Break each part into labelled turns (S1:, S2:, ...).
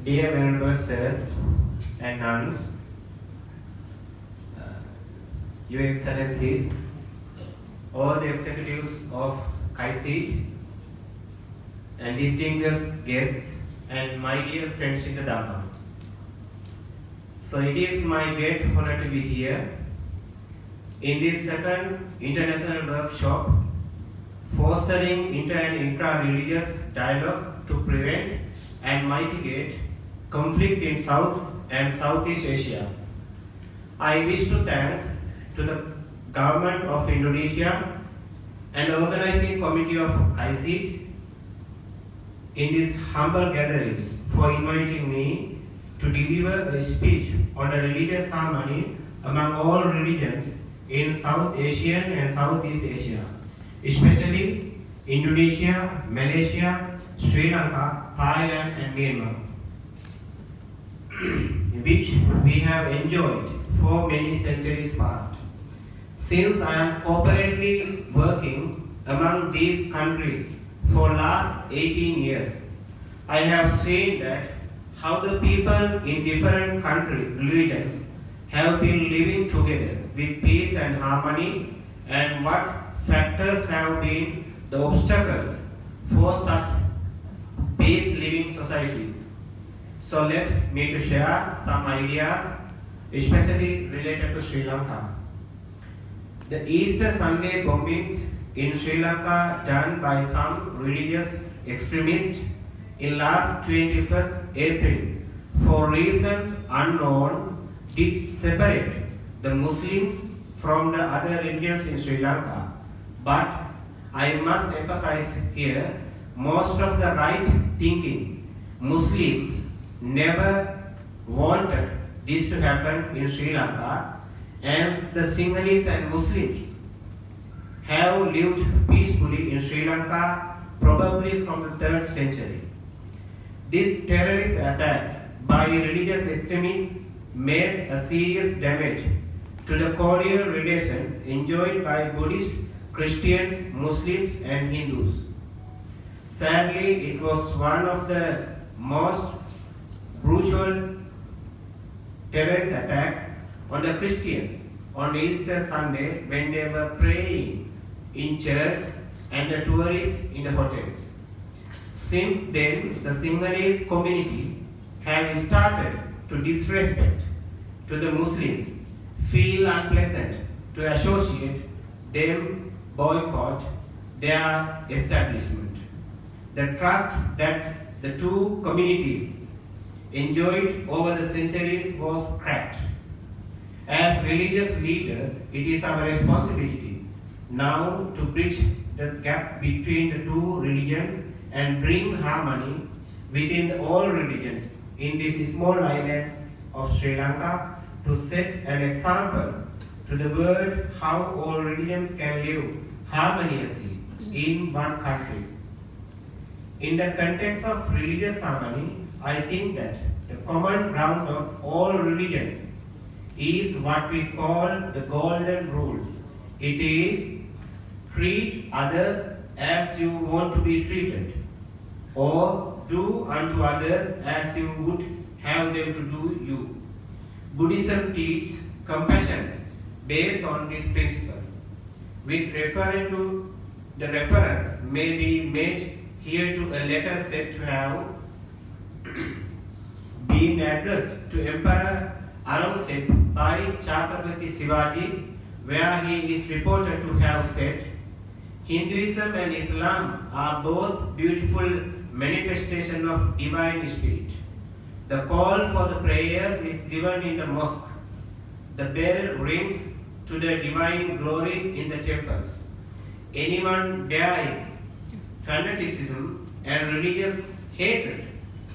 S1: Dear Venerable Sirs and Nuns, Your Excellencies, all the executives of Kaisit, and distinguished guests, and my dear friends in the Dhamma. So it is my great honor to be here in this second international workshop fostering inter and intra-religious dialogue to prevent and mitigate conflict in South and Southeast Asia. I wish to thank to the government of Indonesia and the organizing committee of Kaisit in this humble gathering for inviting me to deliver a speech on the religious harmony among all religions in South Asian and Southeast Asia, especially Indonesia, Malaysia, Sri Lanka, Thailand and Myanmar, which we have enjoyed for many centuries past. Since I am cooperatively working among these countries for last 18 years, I have seen that how the people in different religions have been living together with peace and harmony, and what factors have been the obstacles for such peace living societies. So let me to share some ideas, especially related to Sri Lanka. The Easter Sunday bombings in Sri Lanka done by some religious extremists in last 21st April for reasons unknown did separate the Muslims from the other religions in Sri Lanka. But I must emphasize here, most of the right thinking Muslims never wanted this to happen in Sri Lanka, as the Sinhalese and Muslims have lived peacefully in Sri Lanka probably from the 3rd century. These terrorist attacks by religious extremists made a serious damage to the cordial relations enjoyed by Buddhist, Christian, Muslims and Hindus. Sadly, it was one of the most brutal terrorist attacks on the Christians on Easter Sunday when they were praying in church and the tourists in the hotels. Since then, the Sinhalese community have started to disrespect to the Muslims, feel unpleasant to associate them, boycott their establishment. The trust that the two communities enjoyed over the centuries was cracked. As religious leaders, it is our responsibility now to bridge the gap between the two religions and bring harmony within all religions in this small island of Sri Lanka, to set an example to the world how all religions can live harmoniously in one country. In the context of religious harmony, I think that the common ground of all religions is what we call the golden rule. It is treat others as you want to be treated, or do unto others as you would have them to do you. Buddhism teaches compassion based on this principle. With referring to the reference may be made here to a letter said to have been addressed to Emperor Aurangzeb by Chhatrapati Shivaji, where he is reported to have said, Hinduism and Islam are both beautiful manifestations of divine spirit. The call for the prayers is given in the mosque. The bell rings to the divine glory in the temples. Anyone bearing fanaticism and religious hatred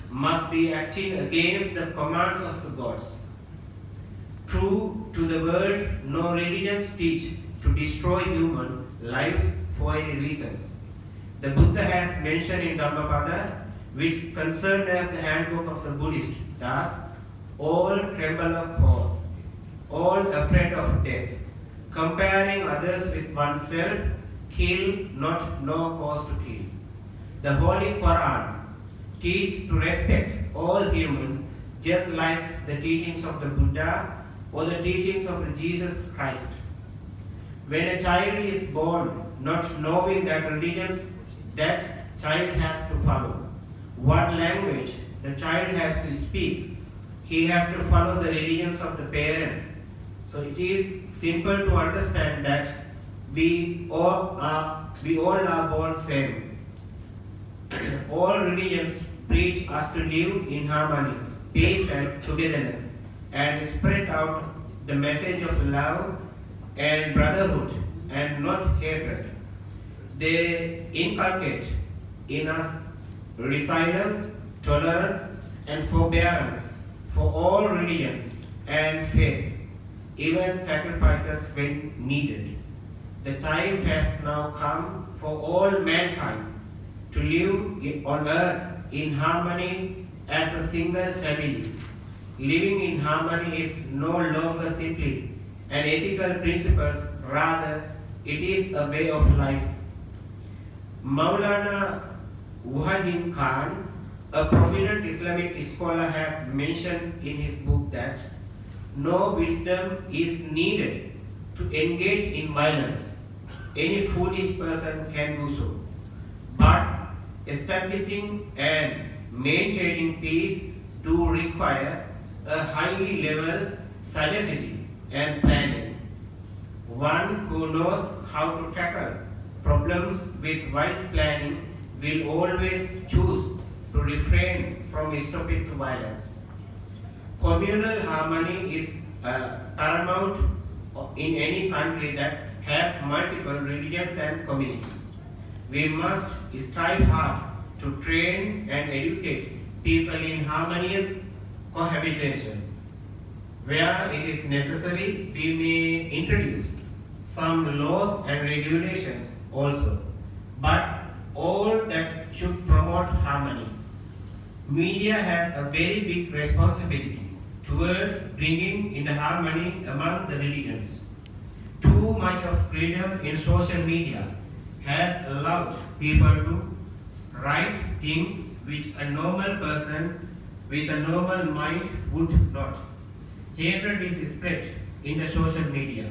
S1: must be acting against the commands of the gods. True to the world, no religions teach to destroy human lives for any reasons. The Buddha has mentioned in Dhammapada, which concerned as the handbook of the Buddhist, thus, all tremble of force, all afraid of death, comparing others with oneself, kill not, no cause to kill. The Holy Quran teaches to respect all humans, just like the teachings of the Buddha or the teachings of the Jesus Christ. When a child is born, not knowing that religions that child has to follow, what language the child has to speak, he has to follow the religions of the parents. So it is simple to understand that we all are born same. All religions preach us to live in harmony, peace and togetherness, and spread out the message of love and brotherhood and not hatred. They inculcate in us resilience, tolerance, and forbearance for all religions and faiths, even sacrifices when needed. The time has now come for all mankind to live on earth in harmony as a single family. Living in harmony is no longer simply an ethical principle, rather it is a way of life. Maulana Wahidin Khan, a prominent Islamic scholar, has mentioned in his book that no wisdom is needed to engage in violence. Any foolish person can do so. But establishing and maintaining peace do require a highly level sagacity and planning. One who knows how to tackle problems with wise planning will always choose to refrain from stopping to violence. Communal harmony is paramount in any country that has multiple religions and communities. We must strive hard to train and educate people in harmonious cohabitation. Where it is necessary, we may introduce some laws and regulations also, but all that should promote harmony. Media has a very big responsibility towards bringing in the harmony among the religions. Too much of freedom in social media has allowed people to write things which a normal person with a normal mind would not. Hatred is spread in the social media.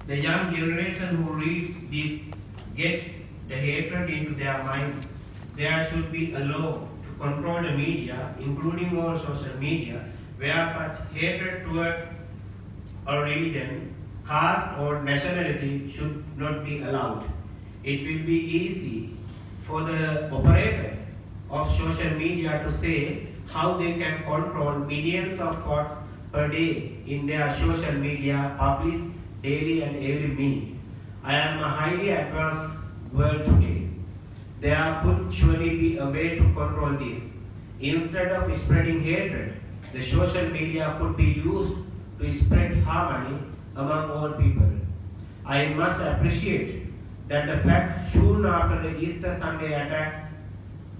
S1: The young generation who reads this get the hatred into their minds. There should be a law to control the media, including all social media, where such hatred towards a religion, caste or nationality should not be allowed. It will be easy for the operators of social media to say how they can control millions of thoughts per day in their social media published daily and every minute. I am a highly advanced world today. There could surely be a way to control this. Instead of spreading hatred, the social media could be used to spread harmony among all people. I must appreciate that the fact soon after the Easter Sunday attacks,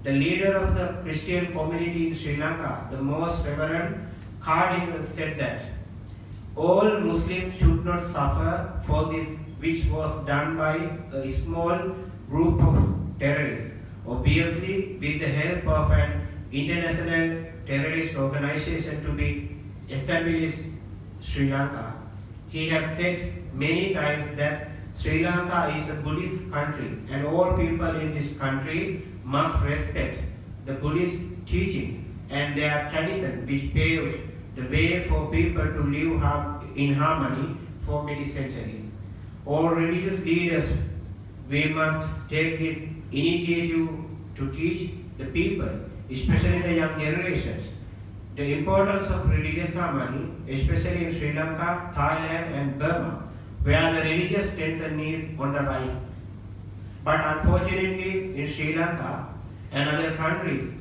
S1: the leader of the Christian community in Sri Lanka, the Most Reverend Cardinal, said that all Muslims should not suffer for this which was done by a small group of terrorists, obviously with the help of an international terrorist organization to be established Sri Lanka. He has said many times that Sri Lanka is a Buddhist country and all people in this country must respect the Buddhist teachings and their tradition which paved the way for people to live in harmony for many centuries. All religious leaders, we must take this initiative to teach the people, especially the young generations, the importance of religious harmony, especially in Sri Lanka, Thailand and Burma, where the religious tension is on the rise. But unfortunately, in Sri Lanka and other countries,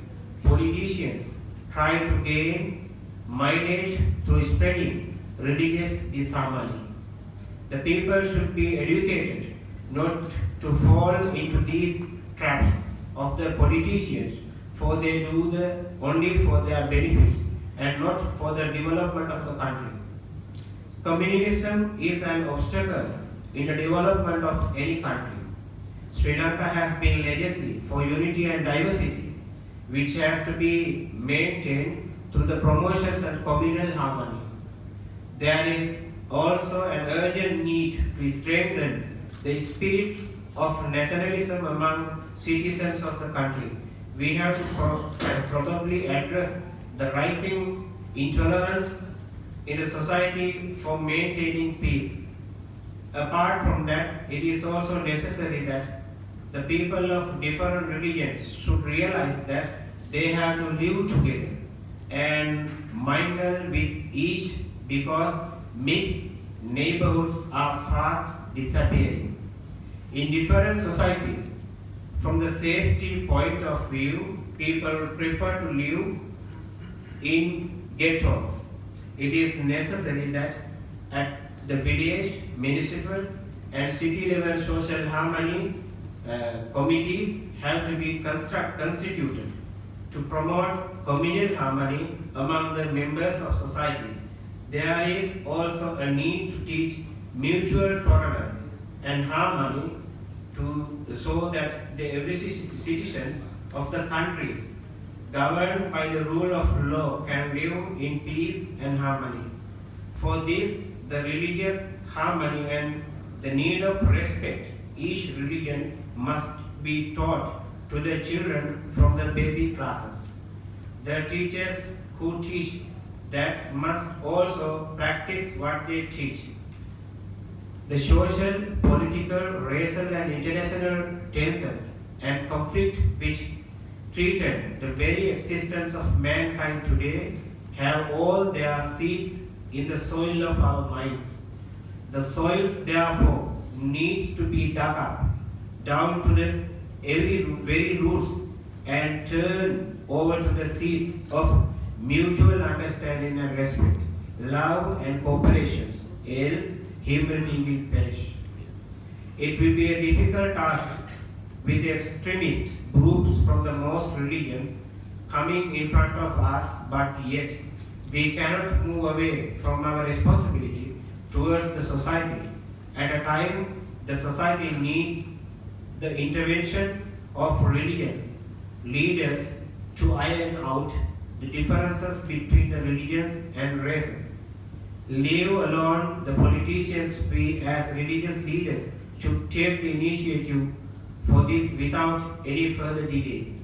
S1: politicians try to gain mileage through spreading religious disharmony. The people should be educated not to fall into these traps of the politicians, for they do only for their benefit and not for the development of the country. Communism is an obstacle in the development of any country. Sri Lanka has been legacy for unity and diversity. which has to be maintained through the promotions and communal harmony. There is also an urgent need to strengthen the spirit of nationalism among citizens of the country. We have to probably address the rising intolerance in the society for maintaining peace. Apart from that, it is also necessary that the people of different religions should realize that they have to live together and mingle with each, because mixed neighborhoods are fast disappearing. In different societies, from the safety point of view, people prefer to live in ghettos. It is necessary that at the village, municipal and city level social harmony committees have to be constituted to promote communal harmony among the members of society. There is also a need to teach mutual tolerance and harmony so that every citizen of the countries governed by the rule of law can live in peace and harmony. For this, the religious harmony and the need of respect each religion must be taught to the children from the baby classes. The teachers who teach that must also practice what they teach. The social, political, racial and international tensions and conflict which threaten the very existence of mankind today have all their seeds in the soil of our minds. The soils therefore needs to be dug up down to the very roots and turned over to the seeds of mutual understanding and respect, love and cooperation, else humanity will perish. It will be a difficult task with extremist groups from the most religions coming in front of us, but yet we cannot move away from our responsibility towards the society. At a time, the society needs the intervention of religions, leaders to iron out the differences between the religions and races. Leave alone the politicians. We as religious leaders should take the initiative for this without any further delay.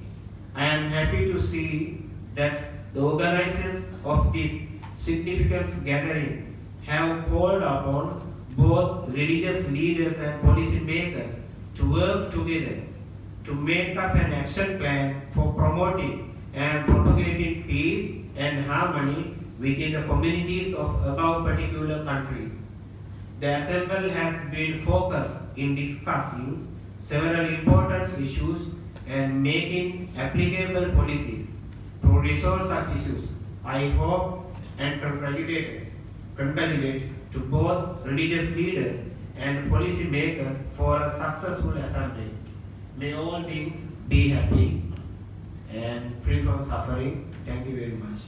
S1: I am happy to see that the organizers of this significant gathering have called upon both religious leaders and policy makers to work together to make up an action plan for promoting and propagating peace and harmony within the communities of above particular countries. The Assembly has been focused in discussing several important issues and making applicable policies to resolve such issues. I hope and congratulate to both religious leaders and policy makers for a successful assembly. May all beings be happy and free from suffering. Thank you very much.